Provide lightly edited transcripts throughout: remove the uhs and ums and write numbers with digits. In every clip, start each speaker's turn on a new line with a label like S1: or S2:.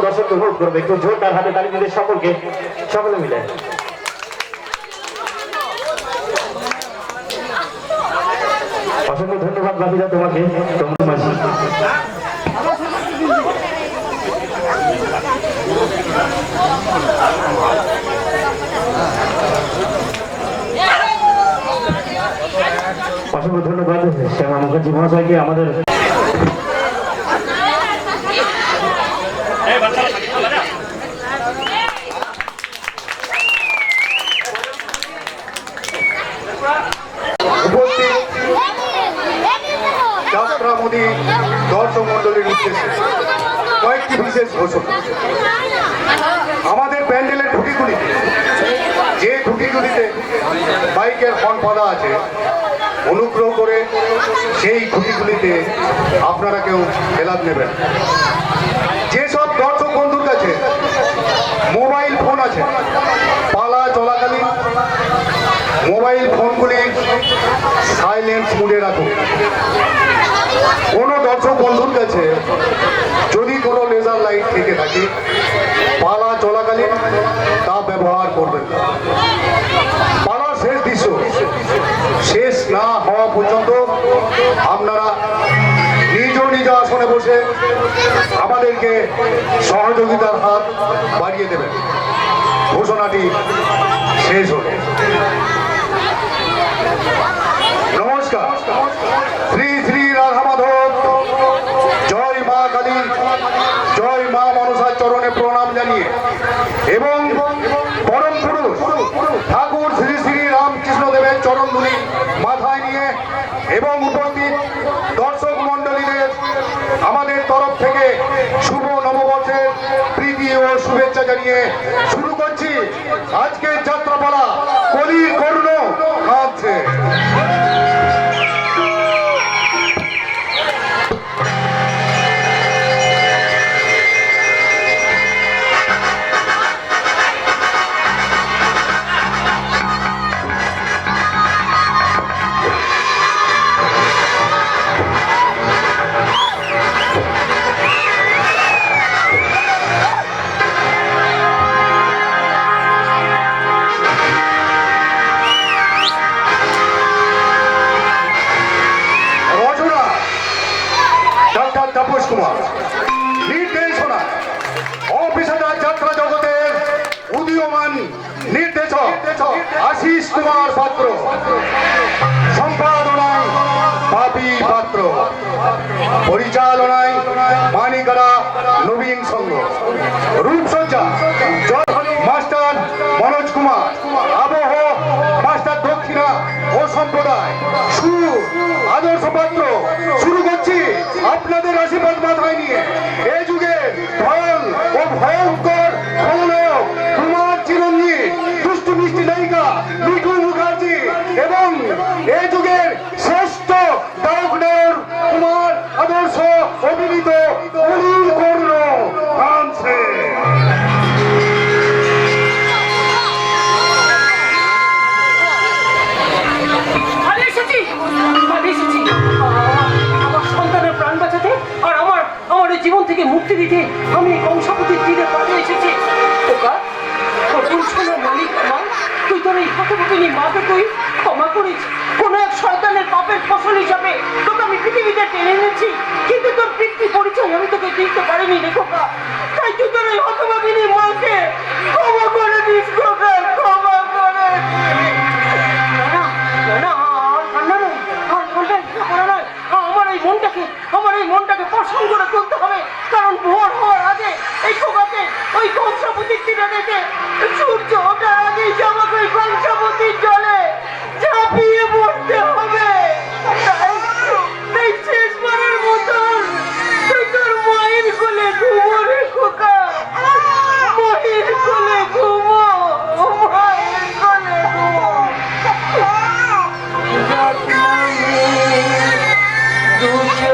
S1: দর্শক অনুরোধ করবে একটু জোরদার হাতে তালি দিতে সকলকে, সকলে মিলে। অসংখ্য ধন্যবাদ বাপিদা তোমাকে, তোমার মাঝি। অসংখ্য ধন্যবাদ শ্যামা মুখার্জি মহাশয়কে আমাদের
S2: যাত্রামোদী দর্শক মন্ডলীর উদ্দেশ্যে কয়েকটি বিশেষ ঘোষণা। আমাদের প্যান্ডেলের ঢুকিগুলিতে যে ঢুকিগুলিতে বাইকের হর্ন বাঁধা আছে, অনুগ্রহ করে সেই ঢুকিগুলিতে আপনারা কেউ খেলাপ নেবেন। যেসব দর্শক বন্ধুর কাছে মোবাইল ফোন আছে, পালা চলাকালীন মোবাইল ফোনগুলি সাইলেন্স মোডে রাখুন। কোনো দর্শক বন্ধুর কাছে যদি কোনো লেজার লাইট থেকে থাকে, পালা চলাকালীন তা ব্যবহার করবেন। পালার শেষ দৃশ্য শেষ না হওয়া পর্যন্ত আপনারা নিজ নিজ আসনে বসে আমাদেরকে সহযোগিতার হাত বাড়িয়ে দেবেন। ঘোষণাটি শেষ হল। নমস্কার। শ্রী শ্রী রাধা মাধব, জয় মা কালী, জয় মা মনসার চরণে প্রণাম জানিয়ে এবং পরম পুরুষ ঠাকুর শ্রী শ্রী রামকৃষ্ণ দেবের চরণ ধুলি মাথায় নিয়ে এবং উপস্থিত দর্শক মন্ডলীদের আমাদের তরফ থেকে শুভ নববর্ষের প্রীতি ও শুভেচ্ছা জানিয়ে শুরু করছি আজকের যাত্রাপালা কলির কর্ণ কাঁদছে। তাপস কুমার, নির্দেশনা অপেশাদার যাত্রা জগতের উদীয়মান নির্দেশক আশিস কুমার পাত্র, সম্পাদনায় বাপি পাত্র, পরিচালনায় মানিকারা নবীন সংঘ, রূপসজ্জা মাস্টার মনোজ কুমার, আবহ মাস্টার দক্ষিণা ও সম্প্রদায়, সুর আদর্শ পাত্র। শুরু করছি আপনাদের আশীর্বাদ মাথায় নিয়ে এই যুগে ভয়ং ও ভয়ঙ্কর খলনায়ক কুমার চিরঞ্জীব, দুষ্টু মিষ্টি নায়িকা মিঠু মুখার্জি এবং এই যুগের শ্রেষ্ঠ গায়ক নায়ক কুমার আদর্শ অভিনীত কলির কর্ণ কাঁদছে।
S3: জীবন থেকে মুক্তি দিতে আমি কংসাবতীর তীরে পাঠিয়ে এসেছি। মালিক মা, তুই তোর এই হতভুকিনী মাকে তুই ক্ষমা করিস। কোন এক শয়তানের পাপের ফসল হিসাবে তোকে আমি পৃথিবীতে টেনে এনেছি, কিন্তু তোর পিতৃ পরিচয় আমি তোকে দিতে পারিনি রে খোকা। তাই তুই তোর এই হতভাগিনী মাকে ক্ষমা করে দিস খোকা, ক্ষমা করে। আমার এই মনটাকে পছন্দ করে তুলতে হবে, কারণ ভোর হওয়ার আগে এই খোকাকে ওই কংসাবতীর তীরে রেখে সূর্য ওঠার আগেই আমাকে ওই কংসাবতীর জলে ঝাঁপিয়ে পড়তে হবে। তাই শেষবারের মতন তুই তোর মায়ের কোলে ঘুমো রে খোকা, মায়ের কোলে ঘুমো, মায়ের কোলে ঘুমো। দুঃখে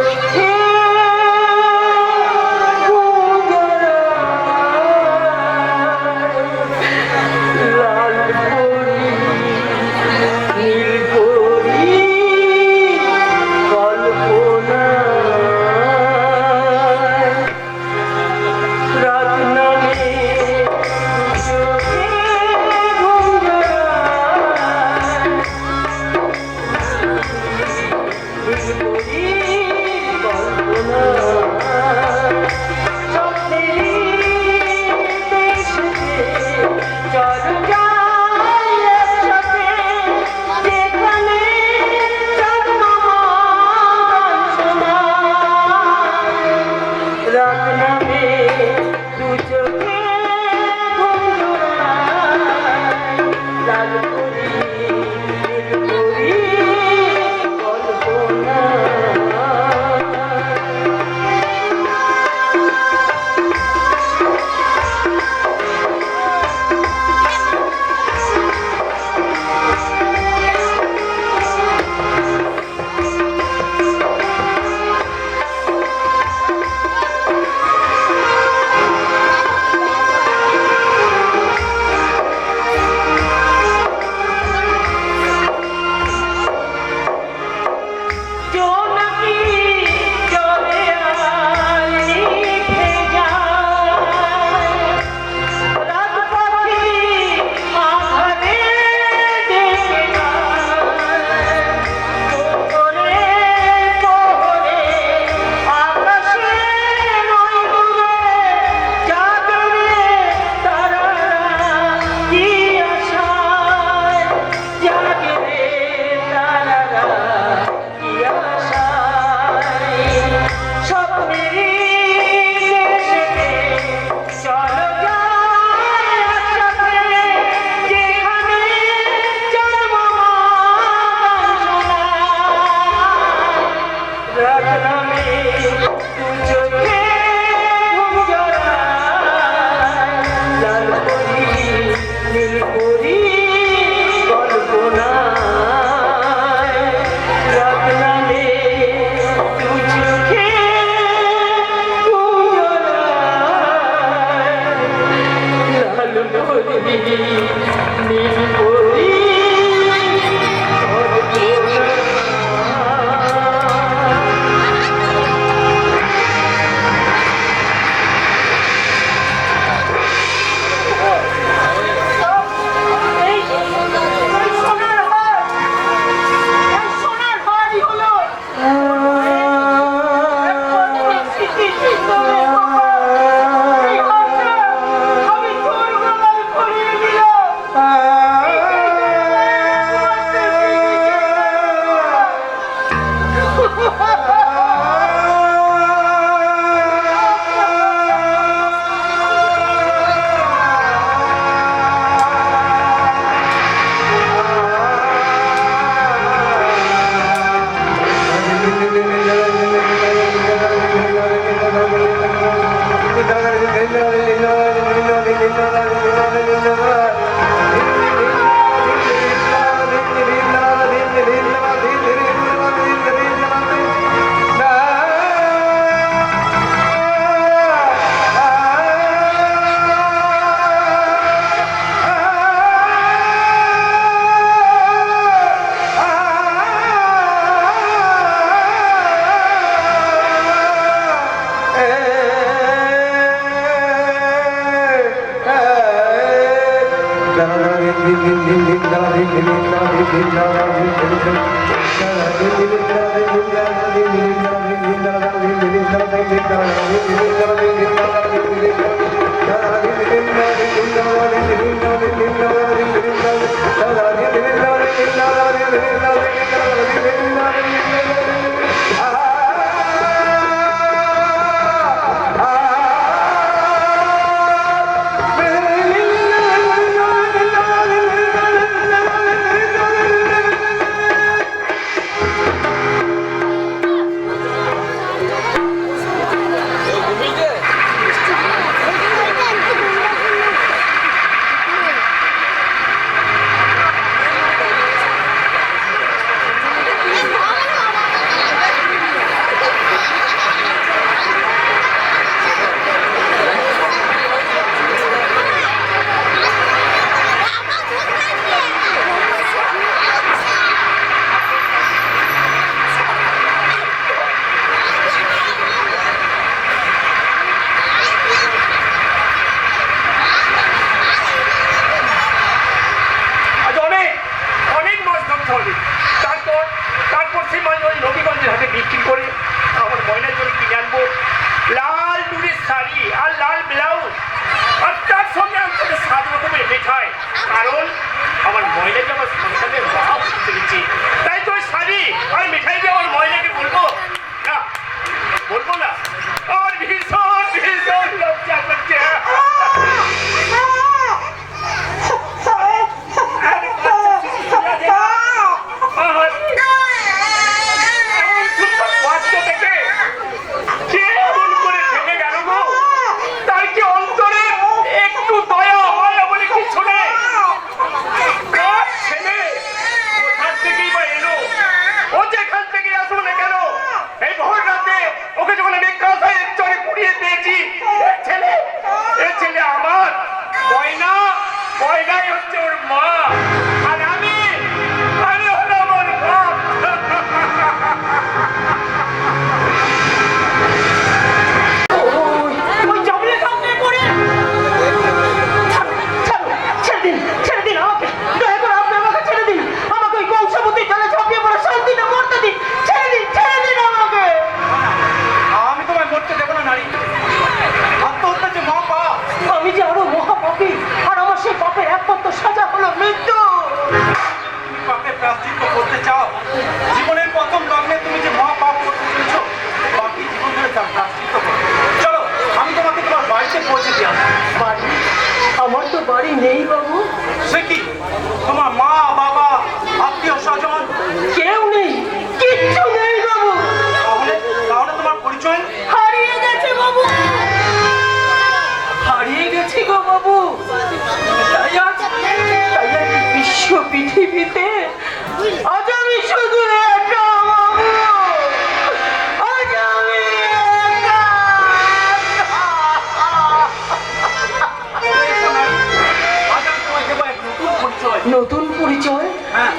S3: নতুন পরিচয়?
S4: হ্যাঁ,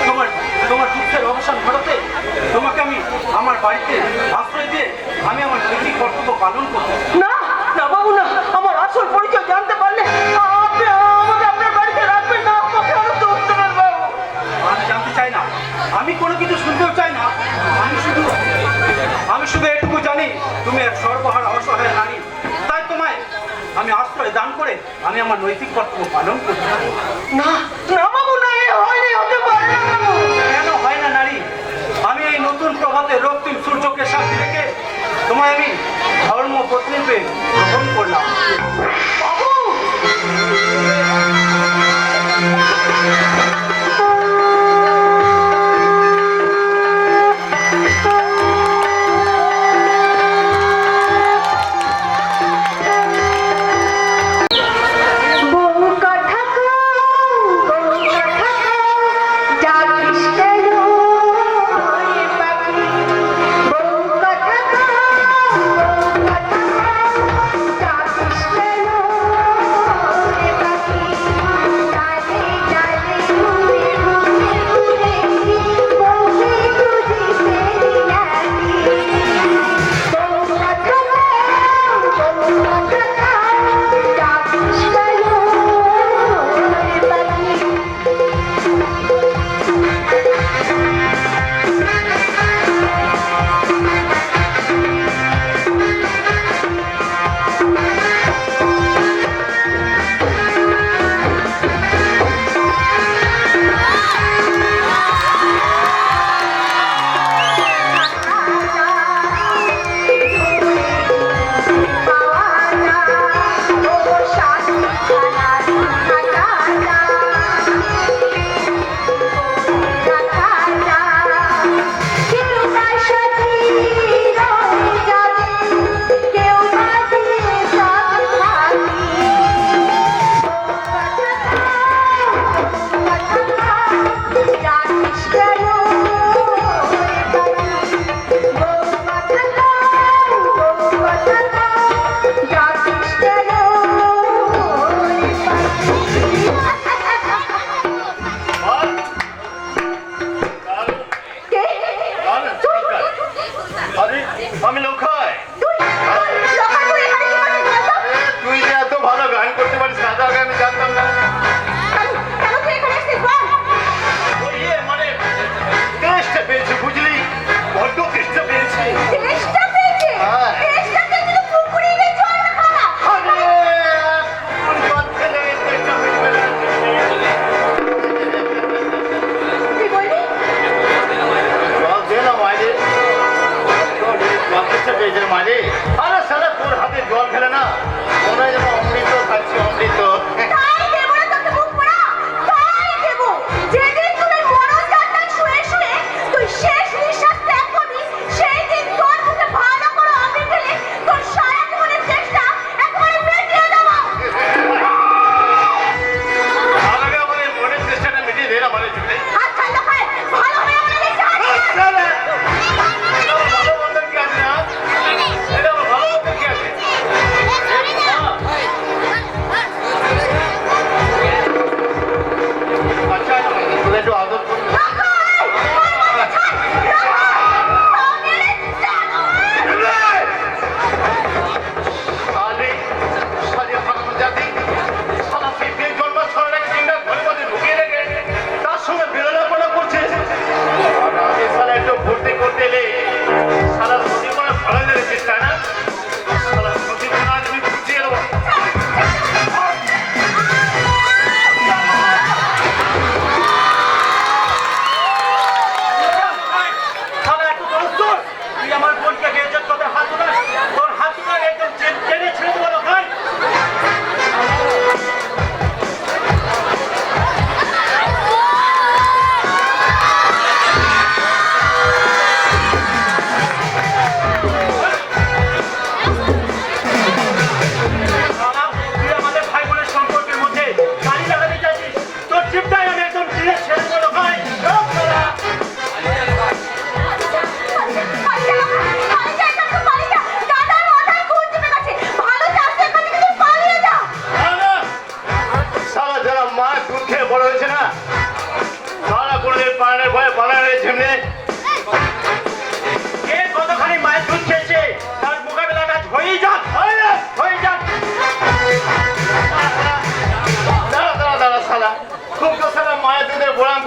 S4: তোমার তোমার দুঃখের অবসান ঘটাতে তোমাকে আমি আমার বাড়িতে আশ্রয় দিয়ে আমি আমার নৈতিক কর্তব্য পালন করব।
S3: না না বাবু না, আমার আসল পরিচয় জানতে পারলে আপনি আমাকে আপনার বাড়িতে রাখবেন না, আমাকে আরো দোষ দেবেন বাবু।
S4: আমি জানতে চাই না, আমি কোনো কিছু শুনতেও চাই না। আমি শুধু এটুকু জানি তুমি এক সর্বহারা অসহায় নারী, তাই তোমায় আমি আশ্রয় দান করে আমি আমার নৈতিক কর্তব্য পালন করতে পারি।
S3: না না বাবু না, এ হয়নি, হতে পারে না বাবু।
S4: কেন হয় না নারী? আমি এই নতুন প্রভাতে রক্তিম সূর্যকে সাক্ষী রেখে তোমায় আমি ধর্ম পত্নীরূপে গ্রহণ করলাম।
S3: বাবু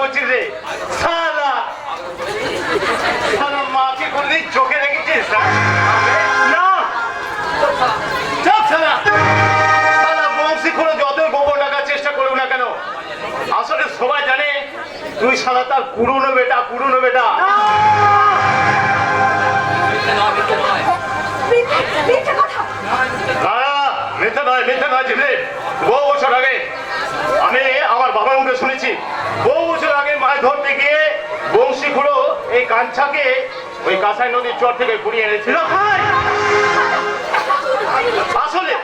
S5: বলছিস রে শালা শালা মাকে কোনদিন চোখে রেখেছিস না চুপ শালা শালা বংশী কোনো যতই গোবর ডাকার চেষ্টা করুক না কেন আসলে সবাই জানে তুই শালা তার পুরনো বেটা মিথ্যা নয় জিলে বহু বছর আগে আমি আমার বাবার মুখে শুনেছি বহু বছর আগে মাছ ধরতে গিয়ে বংশী খুঁড়ো এই কাঞ্চাকে ওই কাঁসাই নদীর চর থেকে ঘুরিয়ে এনেছিল আসলে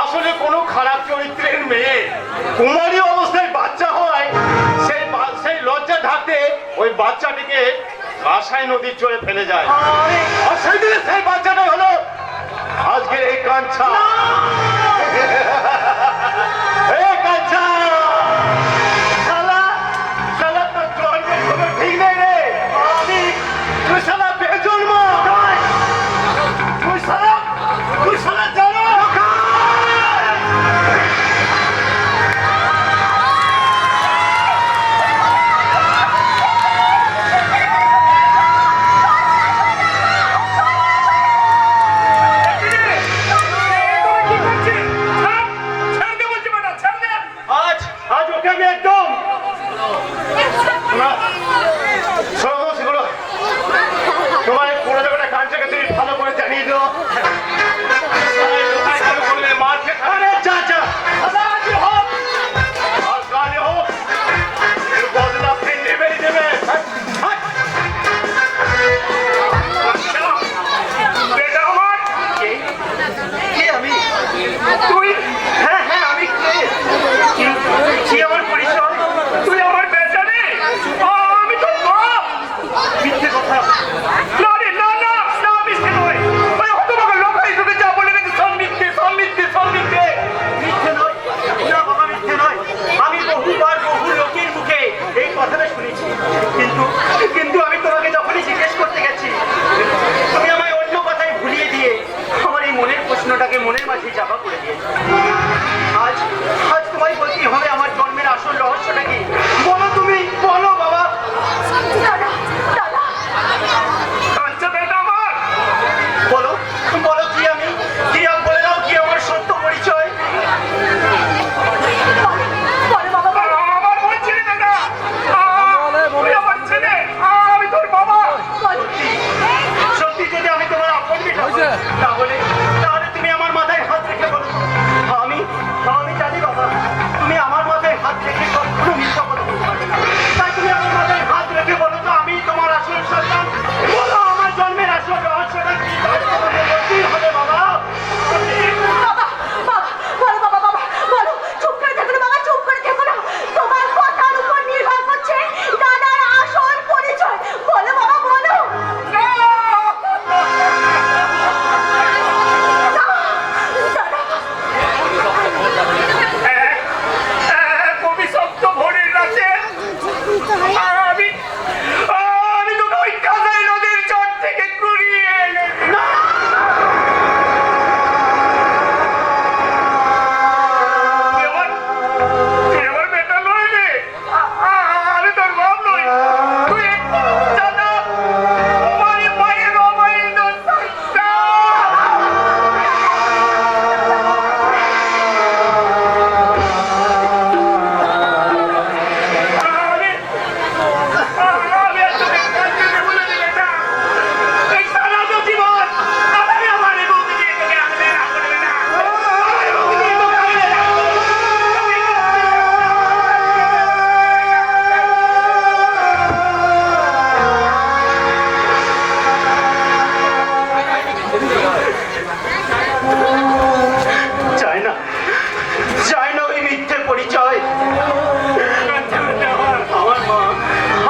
S5: আসলে কোনো খারাপ চরিত্রের মেয়ে কুমারী অবস্থায় বাচ্চা হয় সেই লজ্জা ঢাকতে ওই বাচ্চাটিকে কাঁসাই নদীর চরে ফেলে যায় আর সেই দিনে সেই বাচ্চাটাই হলো আজকের এই কাঞ্চা এই কাঞ্চা শালা শালা তো জন্মের কোনো ঠিক নেই রে তুই শালা বেজন্ম তুই শালা জানো আজ ওকে আমি একদম তোমার পুরো জায়গাটা কাঞ্চাকে তুমি ভালো করে জানিয়ে দাও মার খেয়ে যা যা হোক আর কালে হোক বদলা আপনি নেবেই নেবে বেটা আমার কে আমি তুই হ্যাঁ আমি কে কি আমার পরিচয় তুই আমার বেটা রে আমি তোর বাপ মিথ্যে কথা না রে না মিথ্যে নয় ওই হতভাগা লোকাই তোকে যা বলে গেছে সব মিথ্যে মিথ্যে নয় না বাবা মিথ্যে নয় আমি বহুবার বহু লোকের মুখে এই কথাটা শুনেছি কিন্তু আমি তোমাকে যখনই জিজ্ঞেস করতে গেছি তুমি আমায় অন্য কথায় ভুলিয়ে দিয়ে আমার এই মনের প্রশ্নটাকে মনের মাঝে চাপা করে দিয়েছো আজ তোমায় বলতেই হবে আমার জন্মের আসল রহস্যটা কি বলো তুমি বলো বাবা কাঞ্চা বেটা আমার বলো কি আমি বলে দাও কি আমার সত্য পরিচয় আমার বোন ছেলে বেটা তুই আমার ছেলে আমি তোর বাবা সত্যি যদি আমি তোমার আপন বেটা তাহলে তুমি আমার মাথায় হাত রেখে বলো আমি জানি বাবা তুমি আমার মাথায় হাত রেখে কখনো মিথ্যা কথা বলতে পারবে না তাই তুমি আমার মাথায় হাত রেখে বলো তো আমি তোমার আসল সন্তান বলো আমার জন্মের আসল রহস্যটা কি বলতেই হবে বাবা আমি তোকে ওই কাঁসাই নদীর চর থেকে ঘুরিয়ে এনেছি তুই আমার বেটা নয় রে আমি তোর বাপ নই তুই জানা আমার মায়ের অমায়িক চাই না ওই মিথ্যে পরিচয়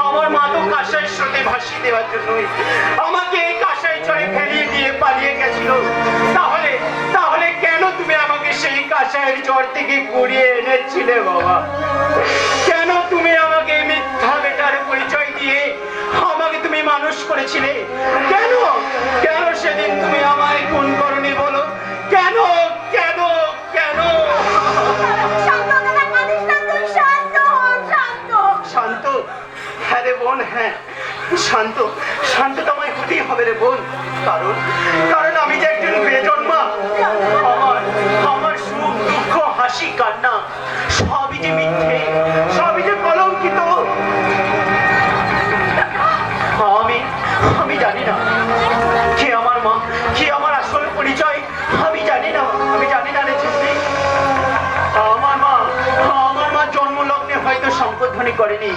S5: আমার মা তো কাঁসাই স্রোতে ভাসিয়ে দেওয়ার জন্যই আমাকে এই কাঁসাই চরে ফেলিয়ে দিয়ে পালিয়ে গেছিল তাহলে কেন তুমি আমাকে সেই কাঁসাইয়ের চর থেকে কুড়িয়ে এনেছিলে বাবা কেন তুমি আমাকে মিথ্যা বেটার পরিচয় দিয়ে আমাকে তুমি মানুষ করেছিলে কেন সেদিন তুমি আমায় খুন করনি বলো কেন শান্ত শান্ত শান্ত তোমায় হতেই হবে রে বোন, কারণ কারণ আমি যে একজন বেজন্মা। আমার আমার সুখ দুঃখ হাসি কান্না সবই যে মিথ্যে, সবই যে কলঙ্কিত। আমি আমি জানি না কে আমার মা, কে আমার আসল পরিচয়। আমি জানি না রে ঝিমলি। আমার মা জন্মলগ্নে হয়তো শঙ্করধ্বনি করেনি,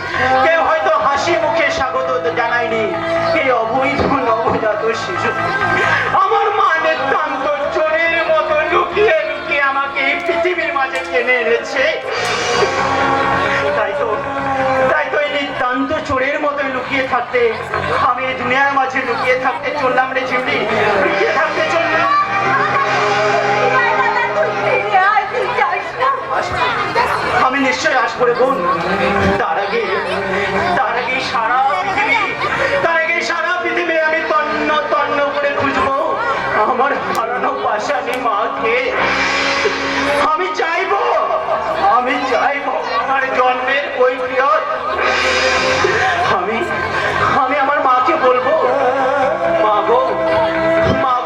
S5: কেউ হয়তো হাসি মুখে স্বাগত জানায়নি, এই অবৈধ নবজাত শিশু। আমার মা নিতান্ত চোরের মতো লুকিয়ে লুকিয়ে আমাকে এই পৃথিবীর মাঝে টেনে এনেছে। তাই তো এই নিতান্ত চোরের মতো লুকিয়ে থাকতে আমি এই দুনিয়ার মাঝে লুকিয়ে থাকতে চললাম রে ঝিমলি, লুকিয়ে থাকতে চললাম। আমি নিশ্চয় আসবো রে বোন। তার আগে সারা পৃথিবী আমি তন্ন তন্ন করে খুঁজবো আমার হারানো পাশানি মাকে। আমি চাইবো আমার জন্মের কৈফিয়ত। আমি আমার মাকে বলবো, মা গো মা,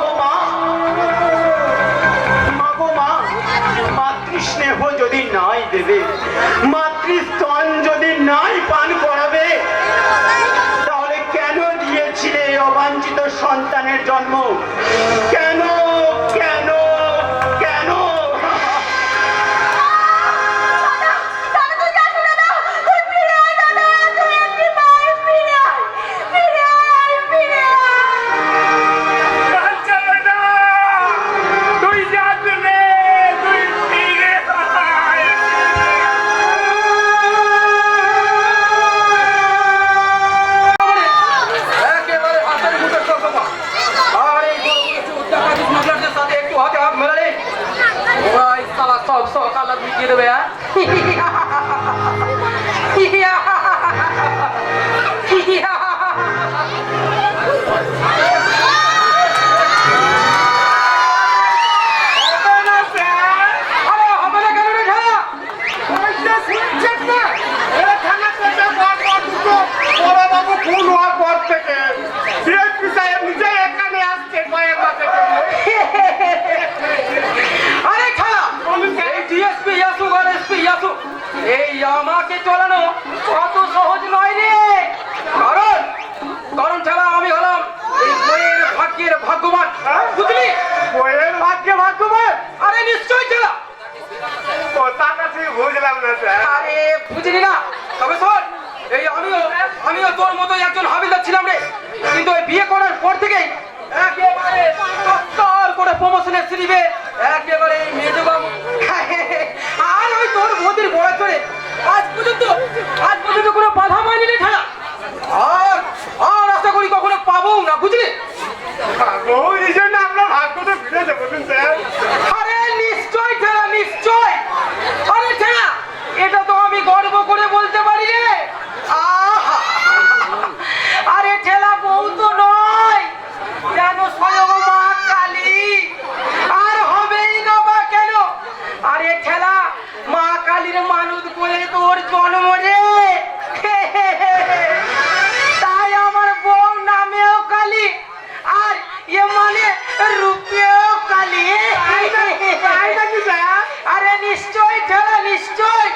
S5: মাতৃস্নেহ যদি নাই দেবে, মাতৃস্তন যদি নাই পান করাবে, তাহলে কেন দিয়েছিলে এই অবাঞ্ছিত সন্তানের জন্ম? কেন কেন কেন?
S6: এই আমাকে চলানো অত সহজ নয় রে। কারণ ছাড়া আমি হলাম এই বইয়ের ভাগ্যের ভাগ্যবান, বুঝলি?
S5: বইয়ের ভাগ্যে ভাগ্যবান?
S6: আরে নিশ্চয় ছাড়া।
S5: কথা কাছে বুঝলাম না স্যার।
S6: আরে বুঝলি না? তবে শোন, এই আমিও তোর মতো একজন হাবিলদার ছিলাম রে, কিন্তু এই বিয়ে করার পর থেকেই একেবারে তত্তর করে প্রমোশনের সিরিবে একেবারে মেজবাবু আর ওই তোর মোদির বড় চড়ে আজ পর্যন্ত কোনো বাধা পাইনি রে খেলা। আর আশা করি কখনো পাবো না, বুঝলি?
S5: এই জন্য আমরা ভাগ্যটা ফিরে যাবো স্যার।
S6: আরে নিশ্চয় খেলা, নিশ্চয়। আরে খেলা, এটা তো আমি গর্ব করে বলতে পারি রে। আরে ঠেলা বউ তো নয়, যেন স্বয়ং মা কালী। আর হবেই না বা কেন? আরে ঠেলা, মা কালীর মানত বলে তোর জন্ম রে। তাই আমার বউ নামেও কালী, আর এ মানে রূপেও কালী। আরে নিশ্চয় ঠেলা, নিশ্চয়।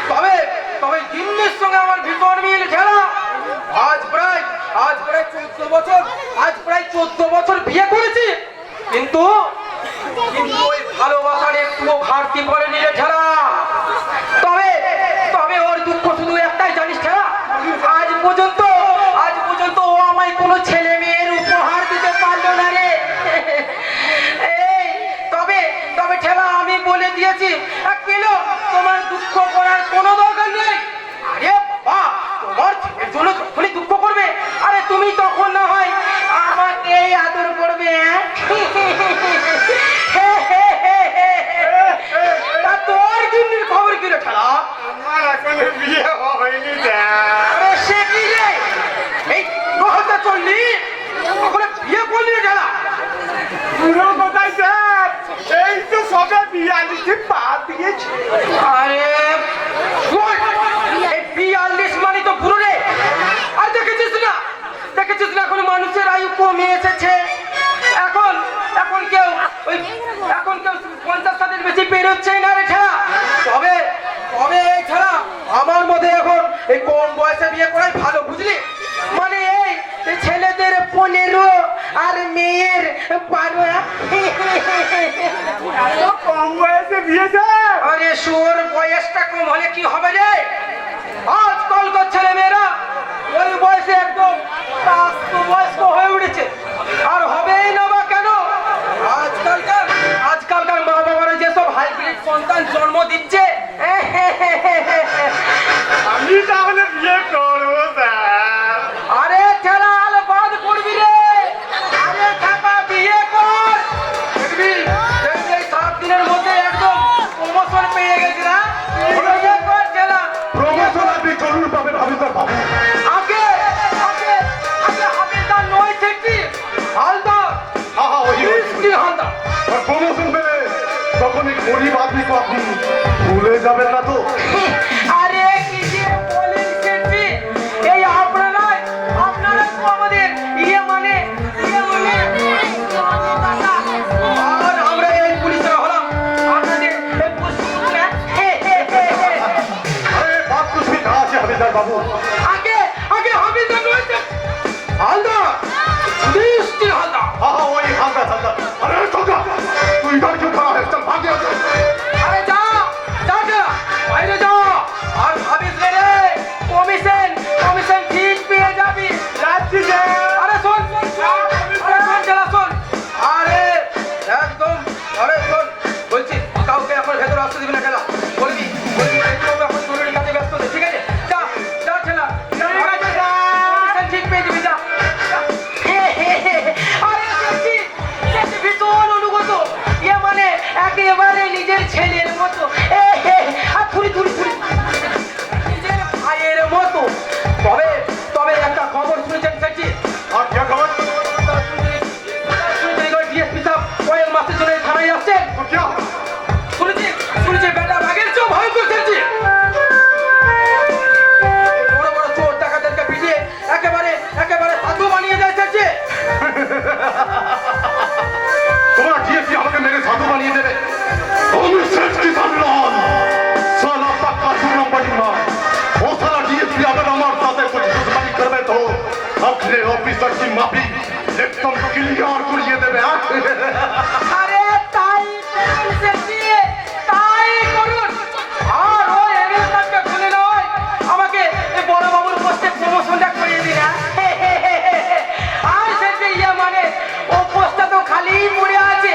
S6: তবে দিনের সঙ্গে আমার ভীষণ মিল ঠেলা। আজ প্রায় 14 বছর বিয়ে করেছি, কিন্তু ওই ভালোবাসার একটুও ঘাটতি পড়েনি রে ঠেলা। তবে ওর দুঃখ শুধু একটাই, জানিস ঠেলা? আজ পর্যন্ত ও আমায় কোনো ছেলে মেয়ের উপহার দিতে পারলো না রে। তবে ঠেলা, আমি বলে দিয়েছি কেন তোমার দুঃখ করার কোনো দরকার নেই। আরে বাবা, তোমার ছেলের জন্য যখনই দুঃখ করবে, আরে তুমি তখন না হয় আমাকে আদর করবে। তা তোর গিন্নির খবর কি রে ঠেলা?
S5: আমার এখনো বিয়ে হয়নি স্যার।
S6: আরে সে কি রে? এই 2040 ওখানে বিয়ে করলি রে ঠেলা?
S5: পুরো কোথায় স্যার? এই তো সবে 42 পা দিয়েছে।
S6: আরে এই 42 মানে তো পুরো রে। আর দেখেছিস না বেশি বেরোচ্ছে না রে ছেড়া। তবে তবে এই ছেড়া আমার মধ্যে এখন এই কম বয়সে বিয়ে করাই ভালো, বুঝলি? মানে এই ছেলেদের 15 আর মেয়ের 12।
S5: কম বয়সে বিয়েছে?
S6: আরে সোর বয়সটা কম হলে কি হবে রে? আজকালকার ছেলে মেয়েরা ওই বয়সে একদম প্রাপ্তবয়স্ক হয়ে উঠেছে। আর হবেই না বা কেন? আজকালকার মা বাবারা যেসব হাইব্রিড সন্তান জন্ম দিচ্ছে।
S5: আমি তাহলে বিয়ে করবো স্যার।
S6: আরে ছেলা আল বাদ করবি রে। আরে থাকা বিয়ে কর। দেখবি দেখবি এই 7 দিনের মধ্যে একদম প্রমোশন পেয়ে গেছি না। বিয়ে কর ছেলা।
S2: প্রমোশন আপনি জরুর পাবেন হাবিলদার বাবু।
S6: আগে আগে আগে হাবিলদার নয় দেখছি হালদার।
S2: ওই
S6: কি হালদার?
S2: প্রমোশন পেলে তখন এই গরিব আদমিকে আপনি ভুলে যাবেন না তো?
S6: আরে কি যে বলেন দেখছি, এই আপনারা তো আমাদের মানে আর আমরা এই পুলিশরা হলাম আপনাদের এই পুলিশরা।
S2: আরে বাপ কুছবি না আছে হাবিলদার বাবু।
S6: আগে আগে হাবিলদার নয় হালদার, দৃষ্টি হালদার।
S2: ওই হালদার হালদার। আরে ঠোকা, তুই ইধার क्यों खड़ा है? चल भाग यहाँ से।
S6: আরে যা যা যা বাইরে যা। আর ভাবিস রে কমিশন ঠিক পেয়ে যাবি।
S5: যাচ্ছি স্যার।
S6: আরে শোন শোন শোন, আরে শোন চলা শোন। আরে একদম আরে শোন বলছি, কাউকে এখন ভেতরে আসতে দিবি না খেলা। বলবি বলবি একদম এখন জরুরি কাজে ব্যস্ত আছে, ঠিক আছে? যা যা খেলা। কমিশন ঠিক পেয়ে যাবি, যা যা। আরে দেখছি দেখছি ভীষণ অনুগত। মানে একেবারে নিজের ছেলের মতো। আর থুরি থুরি থুরি নিজের ভাইয়ের মতো। তবে তবে একটা খবর শুনেছেন দেখছি,
S2: और क्या खबर?
S6: ডিএসপি সাহেব কয়েক মাসের জন্য এই থানায় আসছেন।
S2: तो क्या?
S6: শুনেছি শুনেছি বেটা ভাগের চেয়েও ভয়ঙ্কর দেখছি। বড় বড় চোর টাকাদেরকে পিটিয়ে একেবারে একেবারে সাধু বানিয়ে যায় দেখছি।
S2: তোমার ডিএসপি আমাকে মেরে সাধু বানিয়ে দেবে? আমি শেষ কিষান লাল, সালা পাক্কা 2 নম্বর ইমাম। ও সালা ডিএসপি अगर আমার সাথে कुछ दुश्मनी करবে তো अपने ऑफिसर की माफी एकदम क्लियर করিয়ে দেবে।
S6: আরে তাই করুন দেখছি, তাই করুন। আর ওই এরিয়াটাকে খুলে নয় আমাকে এই বড় বাবুর পোস্টে প্রমোশনটা করিয়ে দিন। আর দেখছি মানে ও পোস্টটা তো খালিই পড়ে আছে।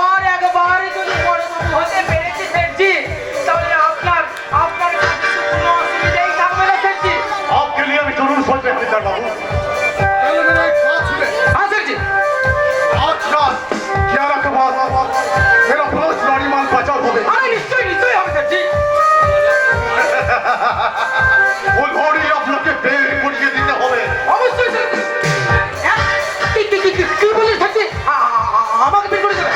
S6: আর একবার যদি বড় বাবু হতে পেরেছি দেখছি, তাহলে আপনার আপনার কোনো অসুবিধাই থাকবে না দেখছি।
S2: आपके लिए भी जरूर सोच रहे हरिदार बाबू।
S6: हाँ सर जी।
S2: आज रात 11 के बाद मेरा फौज लॉरी माल बचाव হবে।
S6: আরে নিশ্চয়ই নিশ্চয়ই হবে স্যার জি।
S2: वो लॉरी আপনাকে বের করিয়ে দিতে হবে।
S6: অবশ্যই স্যার। কি বলিস স্যার? আমাকে বের করে দেবে?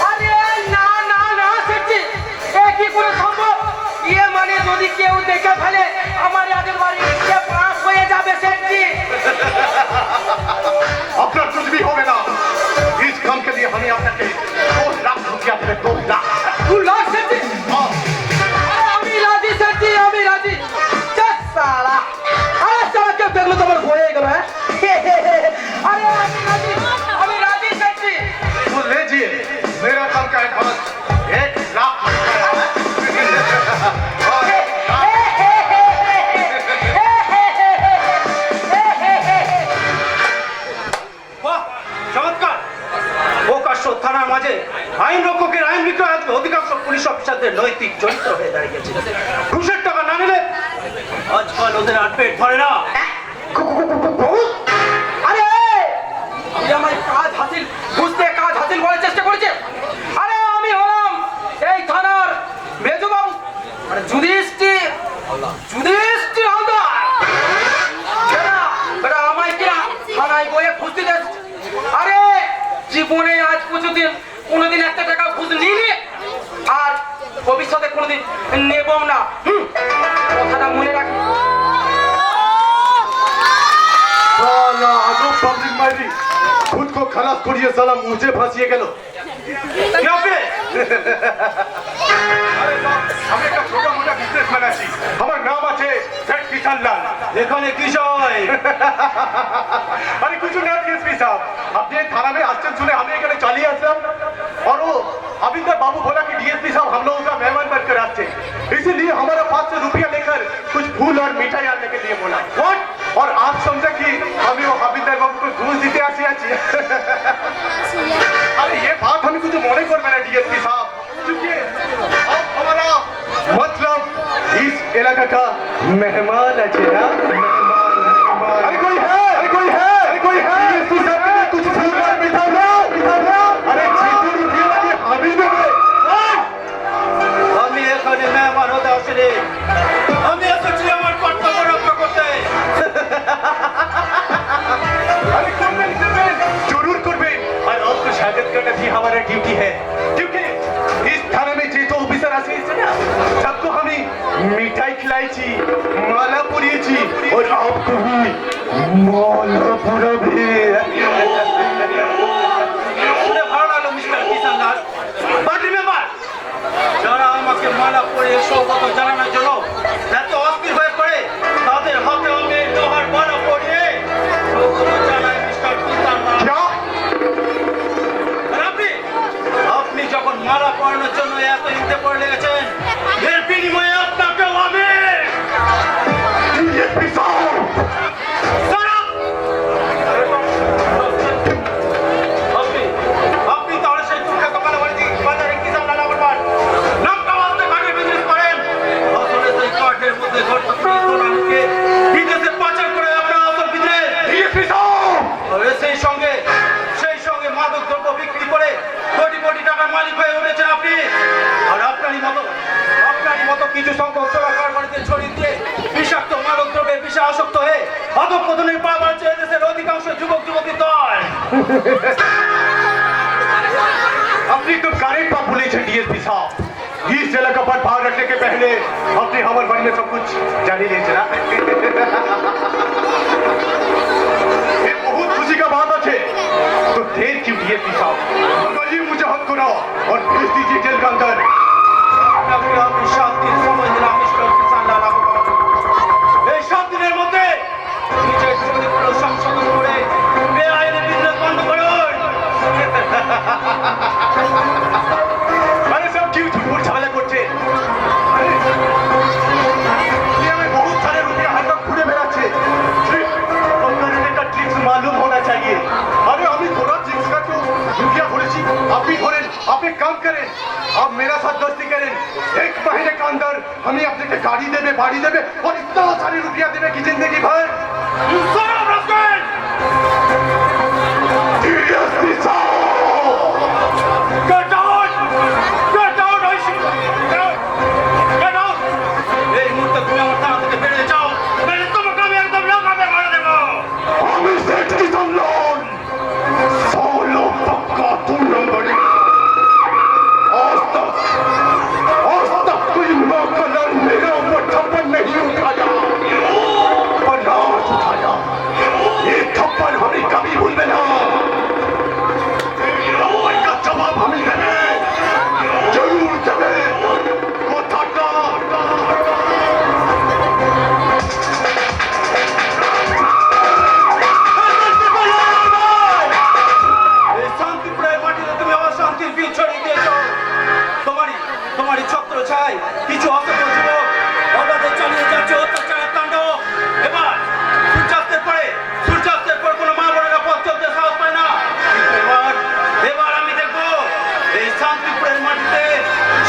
S6: আরে না না না স্যার জি, এ কি করে সম্ভব? মানে যদি কেউ দেখে ফেলে আমার আগের বাড়ি পাস হয়ে যাবে স্যার জি।
S2: আপনার कुछ भी হবে না। इस काम के लिए हमें আপনাকে 2 लाख रुपया देंगे। 2 लाख।
S6: 2 লাখ স্যার জি?
S2: हाँ।
S6: আরে আমি রাজি স্যার জি, আমি রাজি। চাস সালা। আরে সালা কেউ দেখলো তো আমার ভয় হয়ে গেল। আরে আমি রাজি স্যার জি।
S2: तो लीजिए मेरा काम का एडवांस 1 लाख रुपया है।
S4: বাহ চমৎকার। প্রকাশ্য থানার মাঝে আইন রক্ষকের আইন বিক্রয় অধিকাংশ পুলিশ অফিসারদের নৈতিক চরিত্র হয়ে দাঁড়িয়েছে। ঘুষের টাকা না নিলে আজকাল ওদের আর পেট ভরে না।
S6: আরে আমি আমার কাজ হাসিল বুঝতে কাজ হাসিল করার চেষ্টা করেছে। আরে আমি হলাম এই থানার মেজো বাবু। আরে যুধিষ্ঠির হালদার। বেটা আমায় কিনা থানায় বয়ে খুঁজতে যাচ্ছে। আরে জীবনে আজ কোনোদিন একটা টাকা ঘুষ নিইনি, আর ভবিষ্যতে কোনোদিন নেবও না। কথাটা মনে রাখি।
S2: साला आजो पब्लिक मारी खुद को खलास करिए साला मुझे फांसिए गेलो।
S4: क्या पे
S2: আরে সব, আমি একটা ছোট মোটা বিজনেসম্যান আছি, আমার নাম আছে শেখ কিষান লাল।
S4: এখানে কি হয়?
S2: अरे कुछ ना डीएसपी साहब, अपने थाना में आश्चर्य सुने हमें इकट्ठे चालिए असलम और वो अभी तक बाबू बोला कि डीएसपी साहब हम लोगों का मेहमान बनकर आते हैं, इसीलिए हमारा 500 रुपया लेकर कुछ फूल और मिठाई आने के लिए बोला। What? और आप समझे कि हमें वो हबीबदार बाबू को घूस दीते आसी आची। अरे ये बात हमें कुछ मोने कर मेरा डीएसपी साहब, क्योंकि अब हमारा मतलब इस इलाका का मेहमान है ना, मेहमान। अरे कोई है, अरे कोई है, अरे कोई है, डीएसपी साहब के लिए कुछ फूल और मिठाई लाओ, मिठाई लाओ। अरे 600 रुपया लगे हामिद में।
S4: আমি এখানে মেহমান হতে আসিনি, আমি এসেছি আমার কর্তব্য রক্ষা করতে।
S2: अरे करबेन, जरूर करबेन, और आपको स्वागत करना भी हमारा ड्यूटी है, क्योंकि इस थाने में जो तो ऑफिसर आते हैं ना, सबको हमें मिठाई खिलाई थी, माला पूरी थी, और आपको भी माला पूरा भी।
S4: শুনে ভালো লাগলো mister Kisan Lal. But remember, যারা আমাকে মালা পরিয়ে স্বাগত জানানোর জন্য এত অস্থির হয়ে পড়ে, তাদের হাতে আমি লোহার মালা পরিয়ে স্বাগত জানাই মিস্টার কিষান লাল।
S2: क्या?
S4: আর আপনি যখন মালা পরানোর জন্য এত হিংসে পড়ে লেগেছেন, এর বিনিময়ে আপনাকেও আমি
S2: डीएसपी साहब,
S4: আপনি তাহলে সেই তুলকা দোকানে বাজারে কিষান লাল আগরওয়াল নামটা বাঁচতে কাঠের বিজনেস করেন। আসলে সেই কাঠের মধ্যে ঘটনাকে বিদেশে পাচার করে আপনার আসল বিজনেস।
S2: डीएसपी साहब,
S4: আর সেই সঙ্গে মাদক দ্রব্য বিক্রি করে কোটি কোটি টাকার মালিক হয়ে উঠেছেন আপনি। আর আপনারই মতো কিছু সংখ্যক চোরাকার বাড়িতে ছড়িয়ে দিয়ে বিষাক্ত মাদক দ্রব্যে বিষে আসক্ত হয়ে অধঃপতনের পা বাড়ছে দেশের অধিকাংশ যুবক যুবতীর দল।
S2: अपनी तो करेक्ट बात बोले थे डीएसपी साहब, इस इलाका पर भाग रखने के पहले अपने हमारे बारे में सब कुछ जान ही ले चला। ये बहुत खुशी का बात है, तो देर क्यों डीएसपी साहब, बोलिए मुझे हक करो और भेज दीजिए जेल के अंदर।
S4: আপনাকে আমি 7 দিন সময় দিলাম মিস্টার কিষান লাল আগরওয়াল। এই 7 দিনের মধ্যে নিজের চরিত্র সংশোধন করে বেআইনি বিজনেস বন্ধ করুন।
S2: अरे सब क्यों झूठ झमेला करते? अरे ये हमें बहुत सारे रुपया हाथ तक घूरे बेराচ্ছে। सिर्फ कंपनी का ट्रिक्स मालूम होना चाहिए। अरे अभी थोड़ा ट्रिक्स का तो रुपया घूरेছি, आप भी घूरें, आप एक काम करें, आप मेरा साथ दोस्ती करें, 1 महीने के अंदर हमें अपने के गाड़ी देवे, बाड़ी देवे और इतना सारे रुपया देवे कि जिंदगी भर।
S4: You son of a gun!
S2: DSP साहब,
S4: Get out! Get out! I should... Get out! Get out! এই মুহূর্তে তুমি আমার থানা থেকে বেরিয়ে যাও, নাহলে তোমাকে আমি একদম লোকাবে ভরে দেবো।
S2: हमें सेठ की संलोन 100 लोग पक्का तुम नंबर आज तक कोई माँ का नाम मेरे ऊपर थप्पड़ नहीं उठाया, पर आज उठाया। ये थप्पड़ हमें कभी भूलने ना, थप्पड़ का जवाब हमें देवे, जरूर देवे। वो थप्पड़
S4: এই শান্তিপুরের মাটিতে তুমি অশান্তির বীজ ছড়িয়ে দিয়েছো। তোমারই ছত্র ছায় কিছু অসভ্য যুবক অবাধে চালিয়ে যাচ্ছে অত্যাচারের তাণ্ডব। সূর্যাস্তের পর কোনো মা বোনেরা পথ চলতে সাহস পায় না। কিন্তু এবার আমি দেখবো এই শান্তিপুরের মাটিতে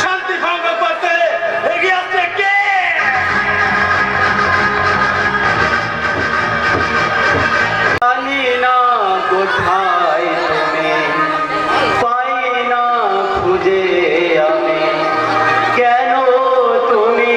S4: শান্তি ভঙ্গ করতে এগিয়ে আসছে কে। জানি না কোথায় তুমি, পাই না খুঁজে আমি, কেন তুমি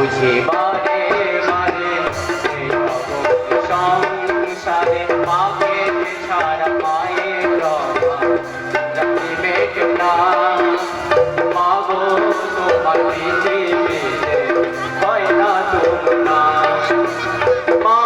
S5: বুঝি বারে বারে এই সংসারে মাকে ছাড়া মায়ের রাখিবে না মাগো তোমার পৃথিবীতে হয় না তুলনা মা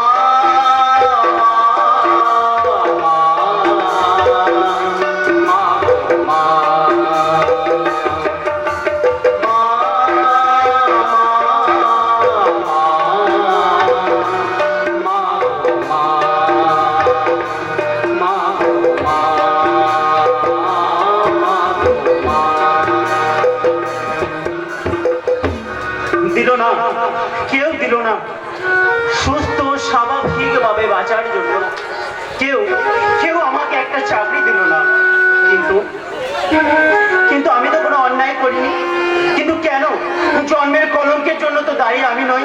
S4: দিল না, কেউ দিল না সুস্থ স্বাভাবিকভাবে বাঁচার জন্য। কেউ কেউ আমাকে একটা চাকরি দিল না। কিন্তু কিন্তু আমি তো কোনো অন্যায় করিনি। কিন্তু কেন? জন্মের কলঙ্কের জন্য তো দায়ী আমি নই।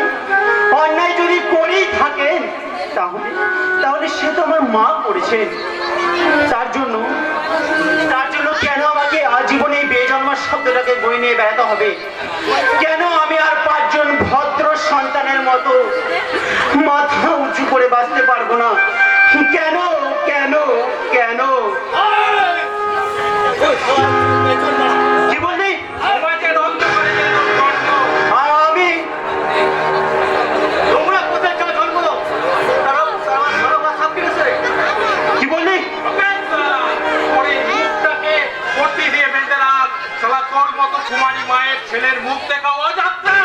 S4: অন্যায় যদি করেই থাকেন তাহলে তাহলে সে তো আমার মা করেছেন। তার জন্য কেন আমাকে আজীবন এই বেজন্মার শব্দটাকে বই নিয়ে বেড়াতে হবে? কেন আমি আর 5 জন ভদ্র সন্তানের মতো মাথা উঁচু করে বাঁচতে পারবো না? কেন কেন কেন? কি বললি? আমি তোমরা কোথায় চলে জন্ম দাও? কি বললি?
S7: তোর মতো কুমারী মায়ের ছেলের মুখ দেখা অযাত্রা।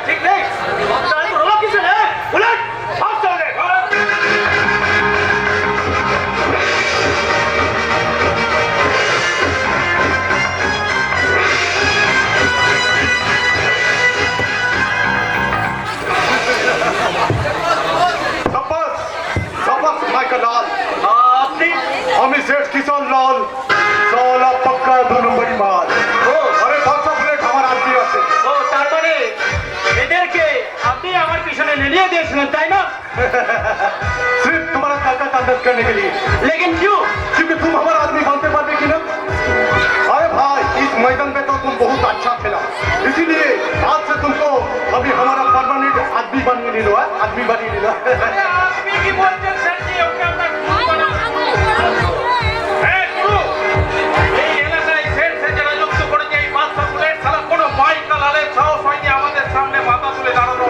S4: ঠিক নেই কিছু নেই।
S2: আমি শেঠ কিষান লাল সালা পাক্কা 2 নম্বরই মাল।
S4: ও
S2: আরে ভাষা প্লেট আমার আদমি আছে।
S4: ও তার মানে এদেরকে আপনি আমার পিছনে নিয়ে দিয়েছিলেন তাই না?
S2: सिर्फ तुम्हारा ताकत अंदाज करने के लिए।
S4: लेकिन क्यों?
S2: क्योंकि तुम हमारा आदमी बनते पाते कि ना? अरे भाई इस मैदान पे तो तुम बहुत अच्छा खेला, इसीलिए आज से तुमको अभी हमारा परमानेंट आदमी बनिए ले लो। आदमी बनिए ले लो।
S7: আপনি কি বলছেন স্যারজি? ওকে আমরা গুরু বানাবো। হ্যাঁ গুরু, এই এলাকায় শেঠ সেজে রাজত্ব করেছে এই বাদশা বুলেট শালা কোনো মাইকা লালের সাহস হয়নি আমাদের সামনে মাথা তুলে দাঁড়ানো।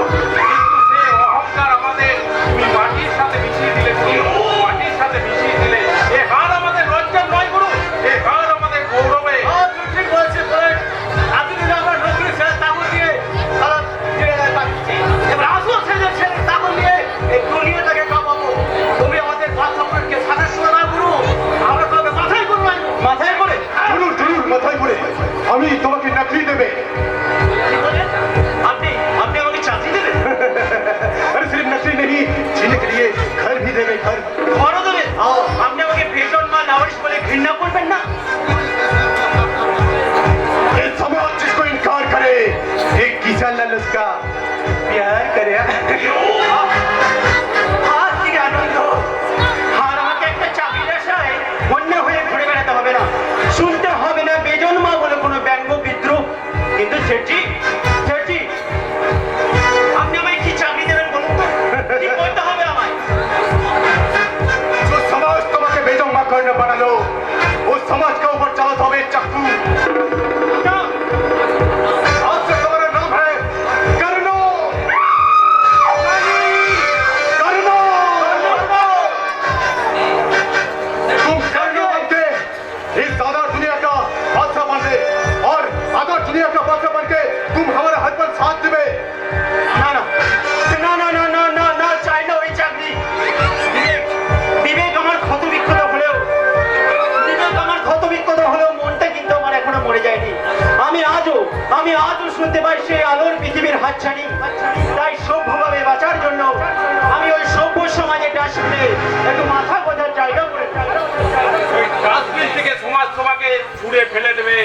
S7: কিন্তু সে অহংকার আমাদের তুমি মাটির সাথে মিশিয়ে দিলে গুরু, মাটির সাথে মিশিয়ে দিলে। এ হার আমাদের লজ্জা নয় গুরু, এ হার আমাদের গৌরবে।
S4: ঠিক বলছে বলে আপনি যদি আমার নতুন ছেলে তাবল দিয়ে তারা ছেড়ে দেয় পাঠিয়েছে। এবার আসল ছেলে তাবল দিয়ে এই দুনিয়াটাকে কামাবো। তুমি আমাদের বাচ্চাকে সাথে শুনে না গুরু, আমরা তবে মাথায় করে মাথায় করে
S2: জরুর জরুর মাথায় করে আমি তোমাকে চাকরি দেবে।
S4: আপনি আপনি আমাকে চাকরি দেবেন?
S2: अरे सिर्फ नौकरी नहीं, जीने के लिए घर भी देंगे। घर
S4: ঘরও দেবেন? আপনি আমাকে বেতন মা নাওয়ারিশ বলে ঘৃণা করবেন না?
S2: ये समाज जिसको इनकार करे एक किसान लाल उसका प्यार करे।
S4: আজ থেকে আনন্দ। আর আমাকে একটা চাকরির আশায় অন্য হয়ে ঘুরে বেড়াতে হবে না, শুনতে হবে না বেজন্মা বলে কোনো ব্যঙ্গ বিদ্রুপ। কিন্তু শেঠজি শেঠজি আপনি আমায় কি চাকরি দেবেন বলুন তো? কি করতে হবে আমায়?
S2: जो समाज तुम्हें बेजमा करने बना लो, उस समाज के ऊपर चलाता हुए चक्कू।
S4: না,
S2: आज से तुम्हारा नाम है कर्नो। कर्नो। तुम कर्नो बनके इस आधा दुनिया का बादशाह बनते और आधा दुनिया का बादशाह बनके तुम हमारे हाथ पर साथ देवे।
S4: না না না না না না না না চাই না ওই চাকরি। বিবেক বিবেক আমার ক্ষতবিক্ষত হলেও মনটা কিন্তু আমার এখনো মরে যায়নি। আমি আজও শুনতে পাই সেই আলোর পৃথিবীর হাতছানি। তাই সভ্যভাবে বাঁচার জন্য আমি ওই সভ্য সমাজে ডাস্টবিনে একটু মাথা গোঁজার জায়গা করে
S7: ওই ডাস্টবিন থেকে সমাজ তোমাকে ছুঁড়ে ফেলে দেবে।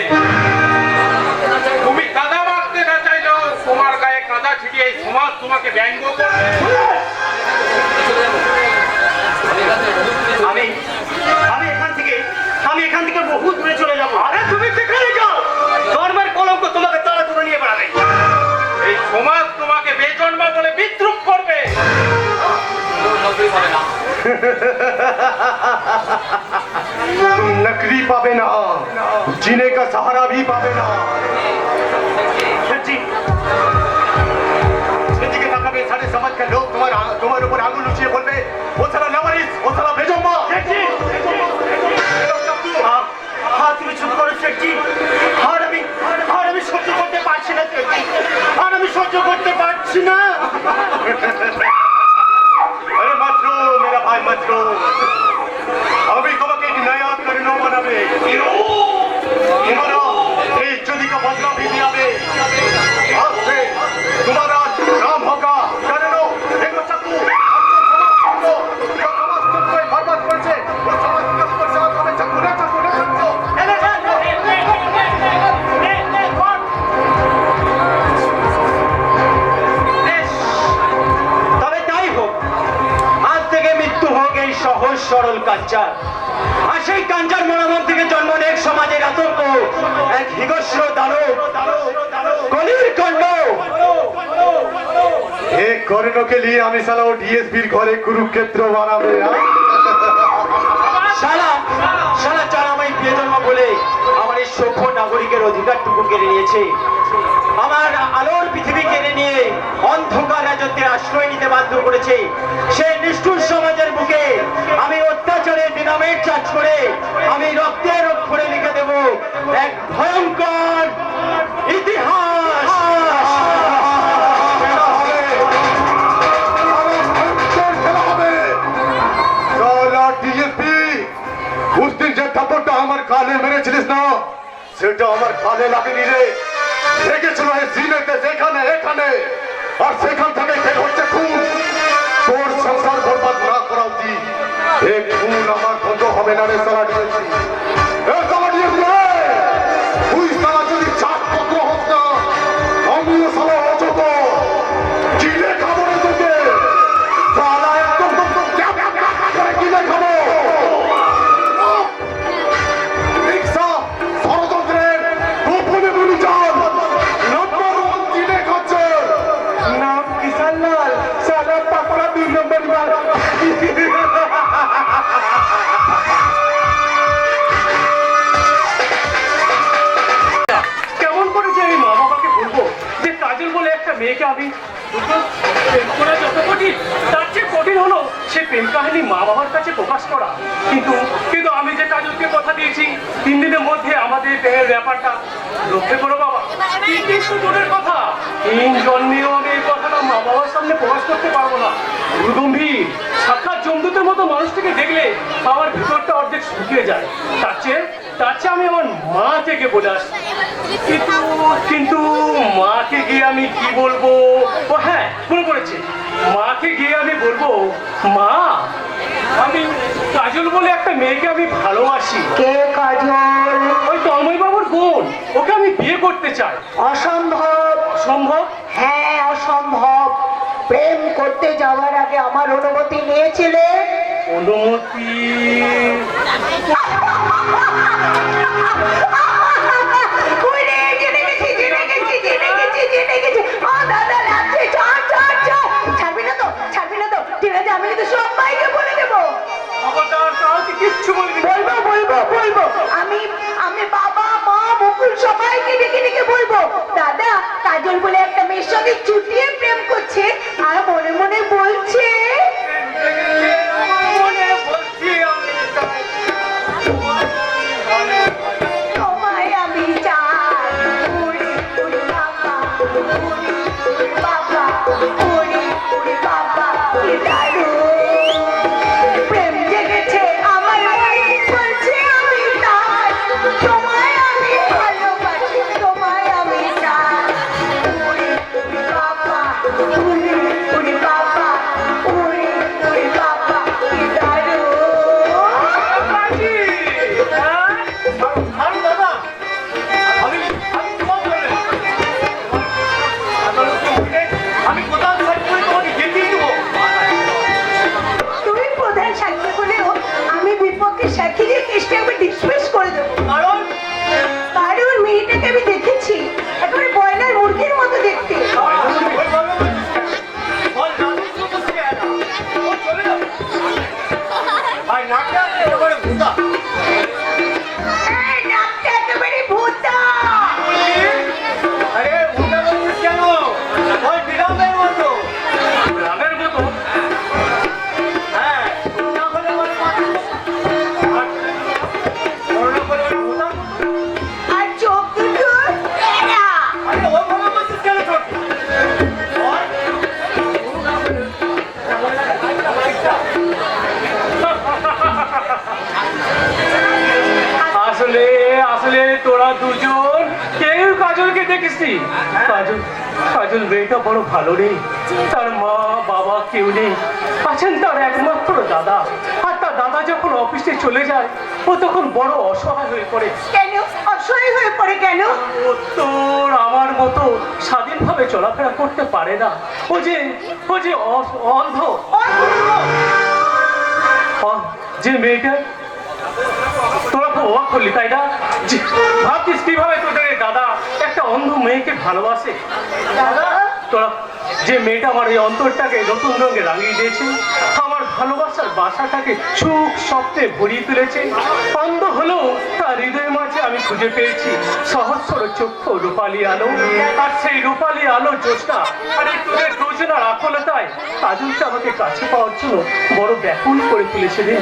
S7: তুমি কাদা মাখতে না চাইলেও তোমার গায়ে কাদা ছিটিয়ে এই সমাজ তোমাকে ব্যঙ্গ করবে।
S6: পাবে না।
S2: तुम नकली पावे ना, जीने का सहारा भी पावे ना। সেদিকে তাকাবে, সাড়ে সমাজের লোক তোমার উপর আঙুল উঠিয়ে বলবে ও সালা লাওয়ারিস, ও সালা বেজম্মা।
S4: তুমি চুপ করো শেঠজি। আর আমি সহ্য করতে পারছি না শেঠজি, আর আমি সহ্য করতে পারছি না।
S2: अरे मत रो मेरा भाई, मत रो। अभी তোমাকে नया करना बनावे, तुम्हारा ये इज्जत का बदला भी दिया दे। आज से तुम्हारा नाम होगा करनो। देखो चाकू, जो समाज तुमको बर्बाद करছে, वो समाज तुमको साथ में चाकू ना चाकू ना चाकू।
S4: তবে তাই হোক, আজ থেকে মৃত্যু হোক এই সহজ সরল কাঞ্চার। আর সেই কাঞ্চার মনোমন থেকে জন্ম নেয় এক সমাজের আতঙ্ক, এক হিংস্র দানব, কলির কণ্ড।
S2: एक करनो के लिए আমি সালা ও ডিএসপির ঘরে কুরুক্ষেত্র বানাবে।
S4: শালা শালা যারা আমায় বিয়ে জন্ম বলে আমার এই সভ্য নাগরিকের অধিকারটুকু কেড়ে নিয়েছে, আমার আলোর পৃথিবী কেড়ে নিয়ে অন্ধকার রাজত্বে আশ্রয় নিতে বাধ্য করেছে, সে নিষ্ঠুর সমাজের বুকে আমি অত্যাচারের ডিনামাইট চার্জ করে আমি রক্তের অক্ষরে লিখে দেব এক ভয়ঙ্কর ইতিহাস।
S2: उस दिन যে থাপ্পড়টা আমার কানে মেরেছিলিস না, সেটা আমার কানে লাগেনি রে, লেগেছিল এই সিনেতে, সেখানে এখানে, আর সেখান থেকে বের হচ্ছে খুন। তোর সংসার বরবাদ না করা উচিত। এই খুন আমার বন্ধ হবে না রে সারা ডিএসপি। এ সারা ডিএসপি, তুই সারা যদি চাকপত্র হোক না, আমিও সারা অযোগ্য। কিনে খাবো রে তোকে, সারা একদম করে কিনে খাবো। ষড়যন্ত্রের গোপনে গুলিচাল নম্বর 1 কিনে খাচ্ছে, নাম কিষান লাল, সালা পাকড়া 2 নম্বর মাল।
S7: কেমন করে যে আমি মা বাবাকে বলবো যে কাজল বলে একটা মেয়েকে আমি দুটো প্রেম করা যত কঠিন, তার চেয়ে কঠিন হলো সে প্রেম কাহিনী মা বাবার কাছে প্রকাশ করা। কিন্তু কিন্তু আমি যে কাজলকে কথা দিয়েছি 3 দিনের মধ্যে আমাদের প্রেমের ব্যাপারটা রক্ষে করো বাবা। 3 দিন তো দূরের কথা, 3 জন্মেও আমি এই কথাটা মা বাবার সামনে প্রকাশ করতে পারবো না। গম্ভীর সাক্ষাৎ জমদূতের মতো মানুষটাকে দেখলে আমার ভিতরটা অর্ধেক শুকিয়ে যায়। তার চেয়ে আমি আমার মা থেকে বলে আসি। কিন্তু মাকে গিয়ে আমি কি বলবো? ও হ্যাঁ, মনে পড়েছে, মাকে গিয়ে আমি বলবো, মা আমি কাজল বলে একটা মেয়েকে আমি ভালোবাসি।
S3: কে কাজল?
S7: ওই তন্ময় বাবুর বোন, ওকে আমি বিয়ে করতে চাই।
S3: অসম্ভব।
S7: অসম্ভব?
S3: হ্যাঁ অসম্ভব। প্রেম করতে যাওয়ার আগে আমার অনুমতি নিয়েছিলে?
S7: অনুমতি?
S3: ওরে, জেনে গেছি, জেনে গেছি, জেনে গেছি, জেনে গেছি। ও দাদা লাগছে, ছাড় ছাড় ছাড়। ছাড়বি না তো? ছাড়বি না তো? ঠিক আছে, আমি কিন্তু সবাইকে বলে দেবো।
S7: খবরদার, কাউকে কিচ্ছু বলবি না।
S3: বলবো বলবো বলবো। আমি আমি বাবা মা মুকুল সবাইকে ডেকে ডেকে বলবো, দাদা কাজল বলে একটা মেয়ের সঙ্গে চুটিয়ে প্রেম করছে আর মনে মনে বলছে তোমায় আমি চাই। উড়ি উড়ি বাবা, উড়ি উড়ি বাবা, উড়ি উড়ি বাবা, কি দারুণ প্রেম জেগেছে আমার গায়ে, বলছে আমি তাই, তোমায় আমি ভালোবাসি, তোমায় আমি চাই। উড়ি উড়ি বাবা, উড়ি উড়ি বাবা, উড়ি উড়ি বাবা, কি দারুণ।
S7: আমি কোথাও থাকতে তোমাকে যেতেই দেবো। আসলে আসলে তোরা দুজন কেউ কাজলকে দেখিসনি? কাজল কাজল মেয়েটা বড় ভালো নেই, তার মা বাবা কেউ নেই, আছেন তার একমাত্র দাদা। আর তার দাদা যখন অফিসে চলে যায় ও তখন বড় অসহায় হয়ে পড়ে।
S3: কেন অসহায় হয়ে পড়ে কেন?
S7: ও তোর আমার মতো স্বাধীনভাবে চলাফেরা করতে পারে না। ও যে অন্ধ। যে মেয়েটা তোরা খুব অবাক করলি তাই না? ভাবছিস কিভাবে তোদের দাদা একটা অন্ধ মেয়েকে ভালোবাসে? তোরা যে মেয়েটা আমার এই অন্তরটাকে নতুন রঙে রাঙিয়ে দিয়েছে, আমার ভালোবাসার বাসাটাকে সুখ স্বপ্নে ভরিয়ে তুলেছে, অন্ধ হলেও তার হৃদয়ের মাঝে আমি খুঁজে পেয়েছি সহস্র চক্ষু রূপালী আলো। আর সেই রূপালী আলো জ্যোৎস্না আর এই তোদের দুজনার আকুলতায় কাজলকে আমাকে কাছে পাওয়ার জন্য বড় ব্যাকুল করে তুলেছে রে।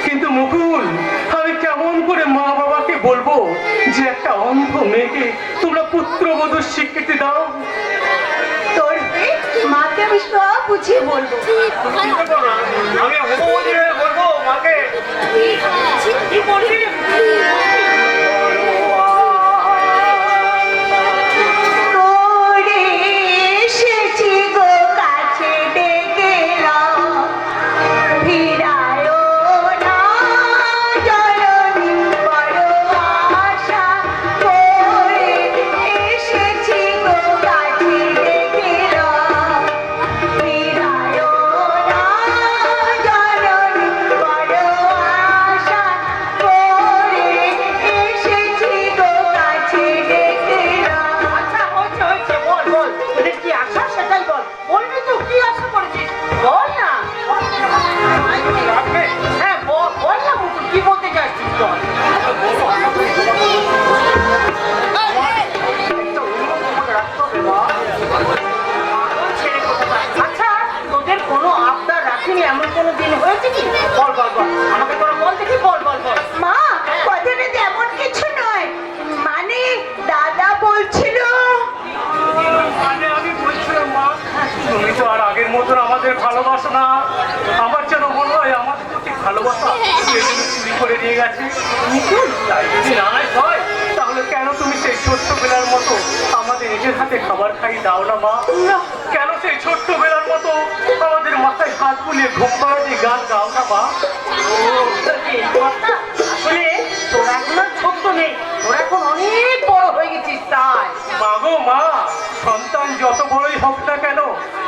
S7: কিন্তু মুকুল, আমি কেমন করে মা বাবাকে বলবো যে একটা অন্ধ মেয়েকে তোমরা পুত্রবধূর স্বীকৃতি দাও?
S3: তোর মাকে আমি সব বুঝিয়ে বলবো।
S7: আমি বলবো মাকে।
S3: কি বলবি? এমন কোনো দিন হয়েছে কি? বল বল বল, আমাকে তোরা বল দেখি, বল বল বল। মা, কথাটা তেমন কিছু নয়, মানে দাদা বলছিল।
S7: আমি বলছিলাম মা, তুমি তো আর আগের মতন আমাদের ভালোবাসো না। আমার যেন মনে হয় আমাদের প্রতি ভালোবাসা চুরি করে নিয়ে গেছে। তাই যদি না হয় তাহলে কেন তুমি সেই ছোট্টবেলার মতো আমাদের নিজের হাতে খাবার খাই দাও না মা? কেন সেই ছোট্টবেলার মতো আমাদের মাথায় হাত বুলিয়ে ঘুম পাড়া দিয়ে গান গাও না মা?
S3: আসলে তোরা এখন আর ছোট্ট নেই, তোরা এখন অনেক বড় হয়ে গেছিস। তাই
S7: মা গো মা, সন্তান যত বড়ই হোক না কেন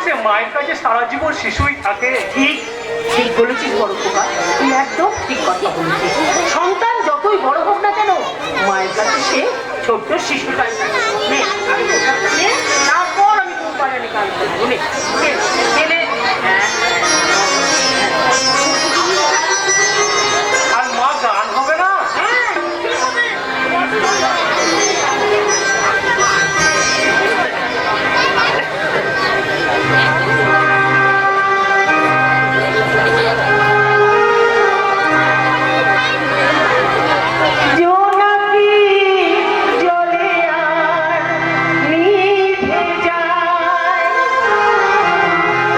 S7: সে মায়ের কাছে সারা জীবন শিশুই থাকে।
S3: ঠিক ঠিক বলেছিস বড় খোকা, তুই একদম ঠিক কথা বলেছিস। সন্তান যতই বড় হোক না কেন মায়ের কাছে সে ছোট্ট শিশুটাই থাকে। তারপর আমি কোম্পানি গান করবো।
S7: আর মা গান হবে না?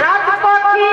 S3: রাত পাখি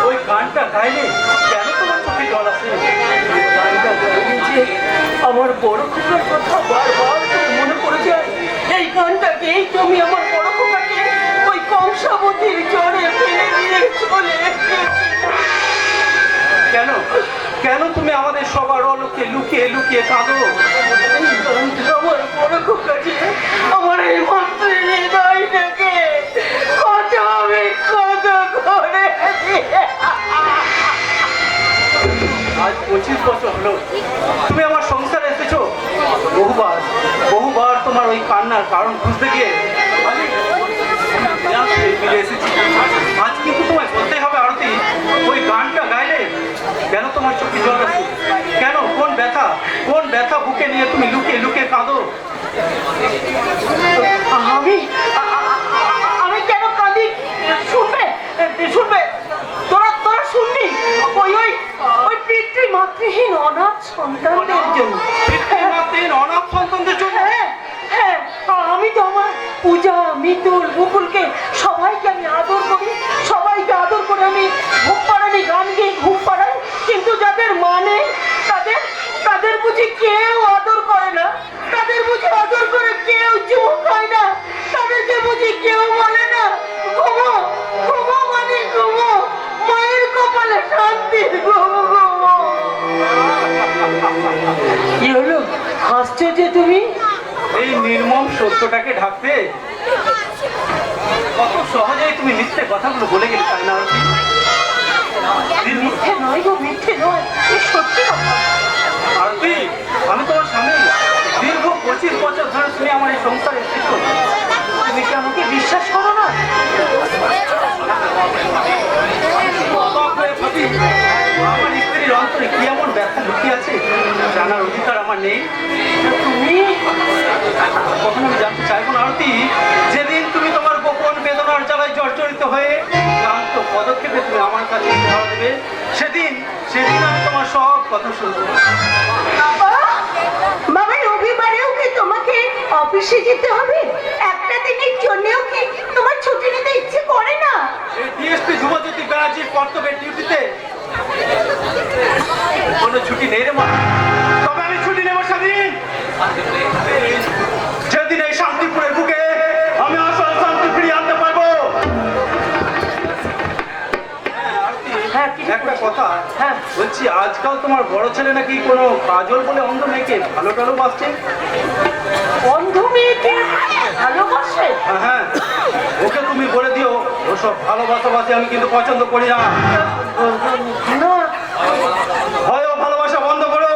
S4: ওই গানটা গাইলে কেন তোমার চোখে জল আসে?
S3: গানটা গাইলে যে আমার বড় খোকার কথা বারবার করে মনে পড়ে যায়। এই গানটা গেয়েই তুমি আমার বড় খোকাকে ওই কংসাবতীর জ্বরে ফেলে দিয়ে চলে এসেছিলে।
S4: কেন কেন তুমি আমাদের সবার অলোকে লুকিয়ে লুকিয়ে কাঁদো?
S3: এই গানটা আমার বড় খোকাকে আমার এই মাতৃহৃদয়টাকে কত আমি কত করেছি।
S4: আজ 25 বছর হলো তুমি আমার সংসারে এসেছো। বহুবার বহুবার তোমার ওই কান্নার কারণ খুঁজতে গিয়ে আমি ফিরে এসেছি। আজ কিন্তু তোমায় বলতে হবে আরতি, ওই গানটা গাইলে কেন তোমার চোখে জল আসে? কেন কোন ব্যথা বুকে নিয়ে তুমি লুকিয়ে লুকিয়ে কাঁদো?
S3: আমি কেন কাঁদি শুনবে শুনবে তোরা শুনবি ওই পিতৃমাতৃহীন অনাথ সন্তানদের জন্য।
S4: পিতৃমাতৃহীন অনাথ সন্তানদের জন্য?
S3: হ্যাঁ, আমি তো আমার পূজা মিতুল মুকুলকে সবাইকে আমি আদর করি, সবাইকে আদর করে আমি ঘুম পাড়ানি গান গিয়ে ঘুম পাড়াই, কিন্তু যাদের মানে তাদের বুঝি কেউ আদর করে না, তাদের বুঝি আদর করে কেউ চুপ হয় না, তাদেরকে বুঝি কেউ বলে না ঘুমো ঘুমো মানে ঘুমো, মায়ের কপালে শান্তি ঘুমো ঘুমো। কি হলো, হাসছো যে তুমি?
S4: এই নির্মম সত্যটাকে ঢাকতে কত সহজেই তুমি মিথ্যে কথাগুলো বলে গেলে, তাই না আরতি?
S3: মিথ্যে নয় গো, মিথ্যে নয়, এই সত্যি কথা।
S4: আরতি, আমি তোমার স্বামী, দীর্ঘ 25 বছর ধরে তুমি আমার এই সংসারে এসেছো।
S3: তুমি কি আমাকে বিশ্বাস করো না?
S4: অবাক হয়ে ভাবি, আমার স্ত্রীর অন্তরে কি এমন ব্যথা লুকিয়ে আছে জানার অধিকার আমার নেই?
S3: তুমি
S4: কখনো আমি জানতে চাইবো না আরতি, যেদিন তুমি তোমার গোপন বেদনার জ্বালায় জর্জরিত হয়ে ক্লান্ত পদক্ষেপে তুমি আমার কাছে ধরা দেবে, সেদিন আমি তোমার সব কথা শুনবো।
S3: বাবা, রবিবারেও কি তোমাকে অফিসে যেতে হবে? একটা দিনের জন্যও কি তোমার ছুটি নিতে ইচ্ছে করে না?
S4: এই ডিএসপি ধ্রুবজ্যোতি ব্যানার্জির কর্তব্যের ডিউটিতে কোনো ছুটি নেই রে মা। তবে আমি ছুটি নেব সেদিন, যেদিন এই শান্তিপুরের বুকে আমি আসল শান্তি ফিরিয়ে আনতে পারবো।
S3: হ্যাঁ,
S4: একটা কথা,
S3: হ্যাঁ
S4: বলছি আজকাল তোমার বড় ছেলে নাকি কোনো কাজল বলে অন্ধ মেয়েকে ভালো টালো বাসছে?
S3: অন্ধ মেয়েকে ভালোবাসে?
S4: হ্যাঁ, ওকে তুমি বলে দিও ওসব ভালোবাসাবাসি আমি কিন্তু পছন্দ করি না।
S3: না,
S4: হয় ও ভালোবাসা বন্ধ করো,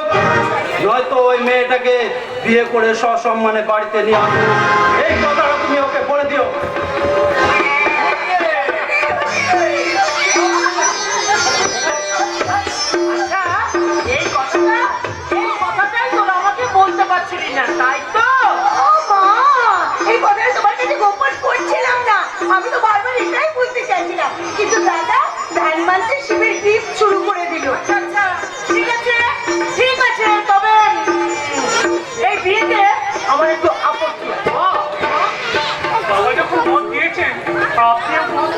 S4: নয়তো ওই মেয়েটাকে বিয়ে করে সসম্মানে বাড়িতে নিয়ে আসো। এই কথাটা তুমি ওকে বলে দিও।
S3: আচ্ছা, এই কথাটাই তোরা আমাকে বলতে পারছিলি না, তাই তো? এই কথাটা তোমার কাছে গোপন করছিলাম না, আমি তো বারবার এটাই বলতে চাইছিলাম, কিন্তু দাদা ধ্যান মানতে শিবের গিফট শুরু করে দিল। আচ্ছা, ঠিক আছে, তবে এই বিয়েতে আমার একটু আপত্তি আছে।
S7: বাবা যখন মত দিয়েছেন আপনিও মত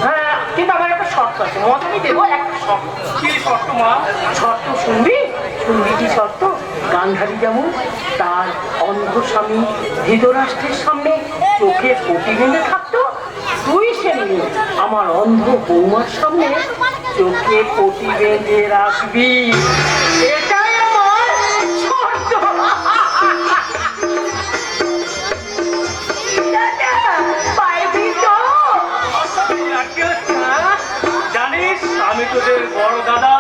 S3: হ্যাঁ, কিন্তু আমার একটা শর্ত আছে, মত আমি দেবো, একটা শর্ত।
S7: কি শর্ত মা?
S3: শর্ত শুনবি কি শর্ত? গান্ধারী যেমন তার অন্ধ স্বামী ধৃতরাষ্ট্রের সামনে চোখে পটি বেঁধে থাকতো, তুই সেমনি আমার অন্ধ বৌমার সামনে চোখে পটি বেঁধে রাখবি। এটাই আমার শর্ত। দাদা, পাইবি তো?
S7: জানিস আমি তোদের বড় দাদা,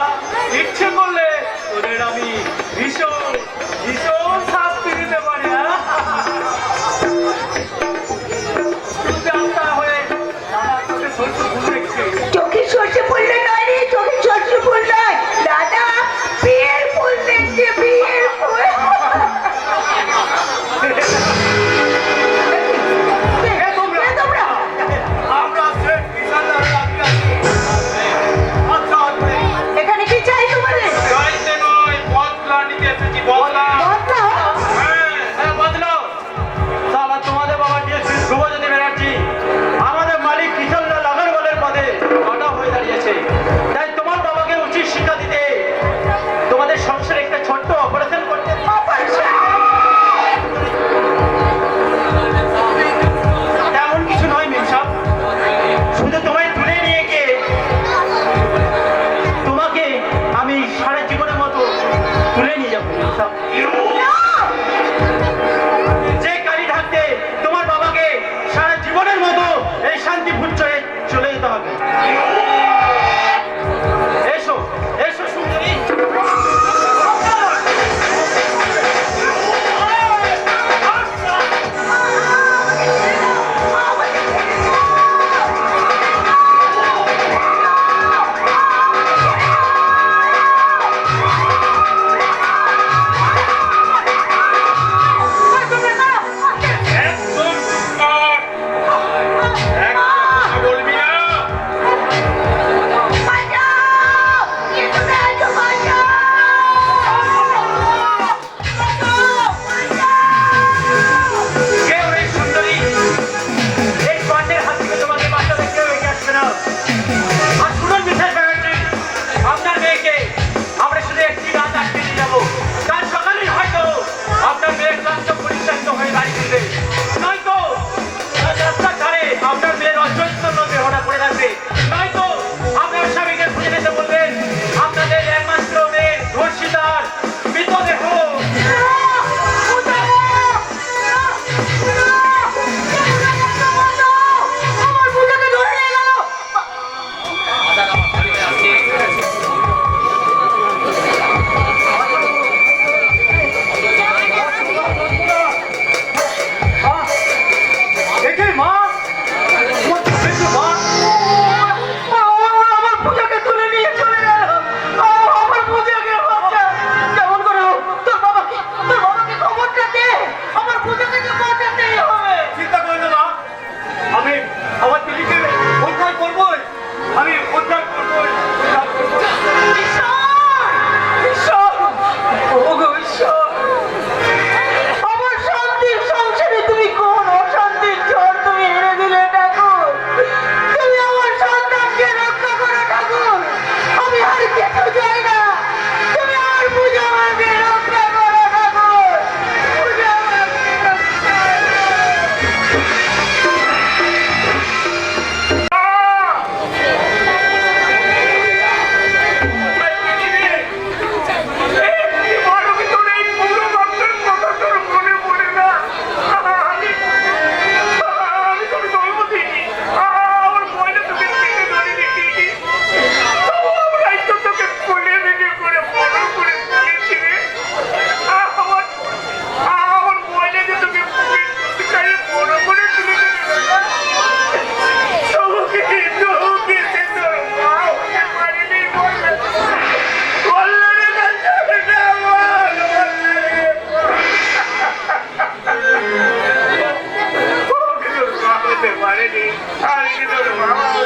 S7: ইচ্ছে করলে তোদের আমি ভীষণ ভীষণ শাস্তি দিতে পারি।
S3: চোখে সর্ষে পড়লে নয় রে, চোখে সর্ষে পড়লে দাদা,
S7: আর কি তোর বাবা